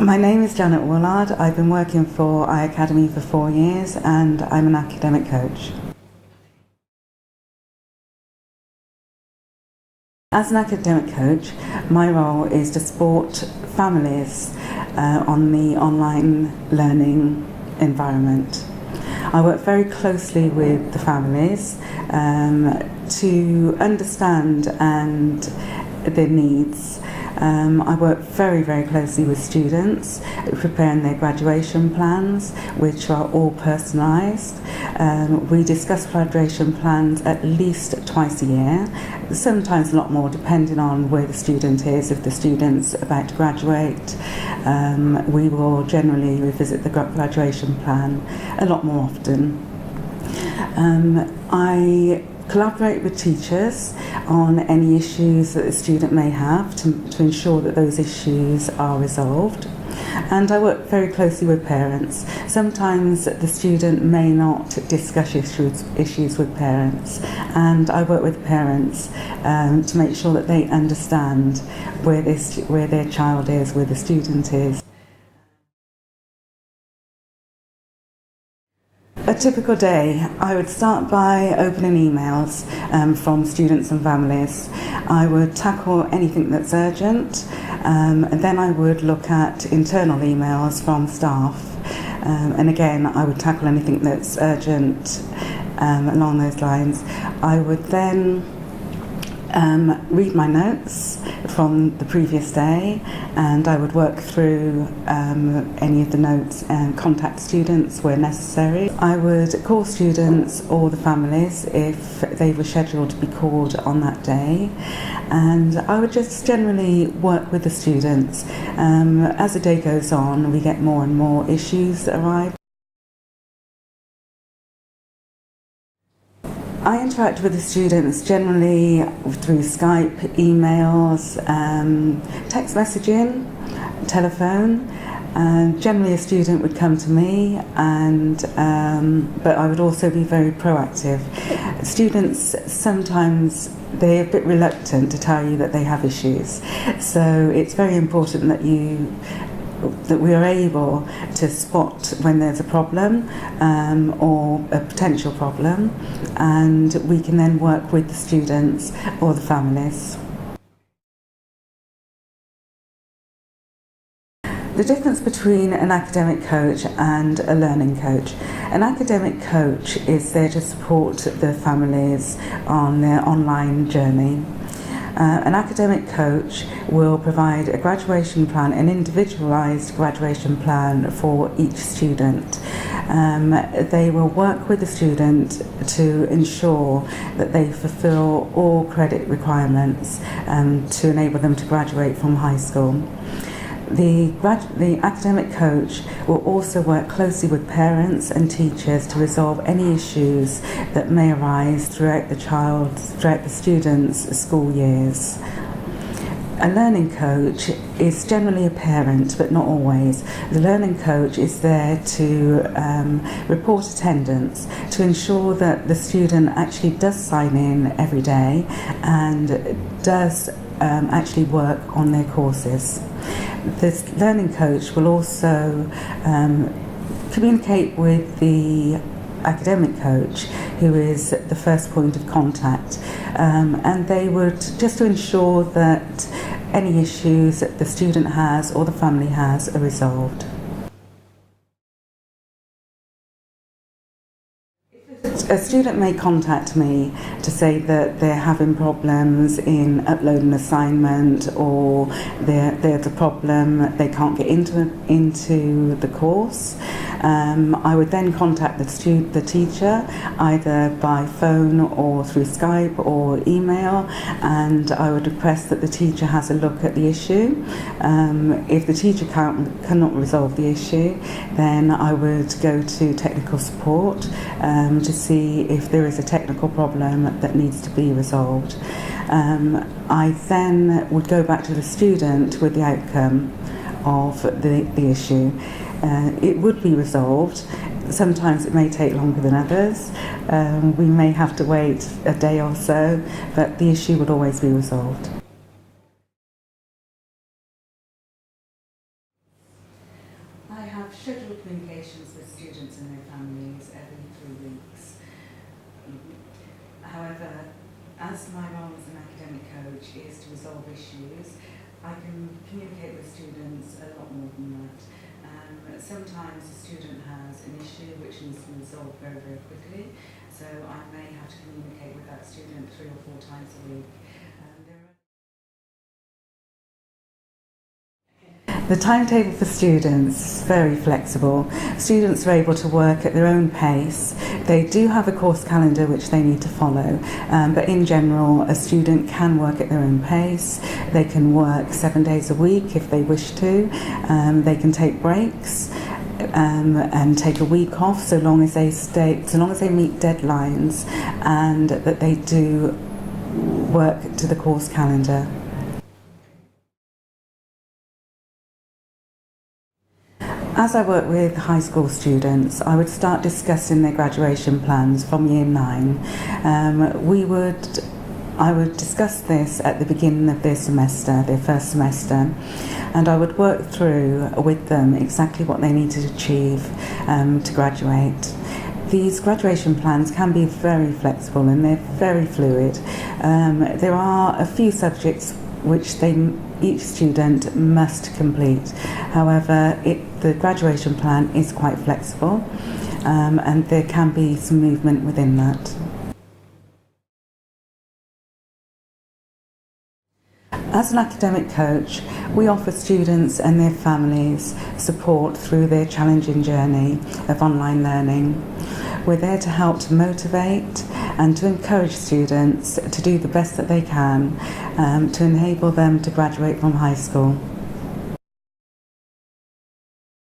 My name is Janet Woolard. I've been working for iCademy for 4 years and I'm an academic coach. As an academic coach, my role is to support families on the online learning environment. I work very closely with the families to understand their needs. I work very, very closely with students, preparing their graduation plans, which are all personalised. We discuss graduation plans at least twice a year, sometimes a lot more depending on where the student is. If the student's about to graduate, we will generally revisit the graduation plan a lot more often. I collaborate with teachers on any issues that the student may have to ensure that those issues are resolved. And I work very closely with parents. Sometimes the student may not discuss issues with parents, and I work with parents to make sure that they understand where their child is, where the student is. A typical day, I would start by opening emails from students and families. I would tackle anything that's urgent, and then I would look at internal emails from staff. And again, I would tackle anything that's urgent along those lines. I would then read my notes from the previous day, and I would work through any of the notes and contact students where necessary. I would call students or the families if they were scheduled to be called on that day, and I would just generally work with the students. As the day goes on, we get more and more issues that arrive. I interact with the students generally through Skype, emails, text messaging, telephone. Generally a student would come to me, but I would also be very proactive. Students sometimes they're a bit reluctant to tell you that they have issues, so it's very important that we are able to spot when there's a problem or a potential problem, and we can then work with the students or the families. The difference between an academic coach and a learning coach. An academic coach is there to support the families on their online journey. An academic coach will provide a graduation plan, an individualised graduation plan for each student. They will work with the student to ensure that they fulfil all credit requirements to enable them to graduate from high school. The academic coach will also work closely with parents and teachers to resolve any issues that may arise throughout the student's school years. A learning coach is generally a parent, but not always. The learning coach is there to report attendance, to ensure that the student actually does sign in every day and does actually work on their courses. This learning coach will also communicate with the academic coach, who is the first point of contact, and they would just to ensure that any issues that the student has or the family has are resolved. A student may contact me to say that they're having problems in uploading an assignment, or there's a problem, they can't get into the course. I would then contact the teacher either by phone or through Skype or email, and I would request that the teacher has a look at the issue. If the teacher cannot resolve the issue, then I would go to technical support to see if there is a technical problem that needs to be resolved. I then would go back to the student with the outcome of the issue. It would be resolved. Sometimes it may take longer than others. We may have to wait a day or so, but the issue would always be resolved. I have scheduled communications with students and their families every 3 weeks. However, as my role as an academic coach is to resolve issues, I can communicate with students a lot more than that. Sometimes a student has an issue which needs to be resolved very, very quickly, so I may have to communicate with that student 3 or 4 times a week. The timetable for students is very flexible. Students are able to work at their own pace. They do have a course calendar which they need to follow, but in general a student can work at their own pace. They can work 7 days a week if they wish to. They can take breaks and take a week off so long as they meet deadlines and that they do work to the course calendar. As I work with high school students, I would start discussing their graduation plans from year 9. I would discuss this at the beginning of their semester, their first semester, and I would work through with them exactly what they need to achieve to graduate. These graduation plans can be very flexible and they're very fluid. There are a few subjects which each student must complete. However, the graduation plan is quite flexible and there can be some movement within that. As an academic coach, we offer students and their families support through their challenging journey of online learning. We're there to help to motivate and to encourage students to do the best that they can to enable them to graduate from high school.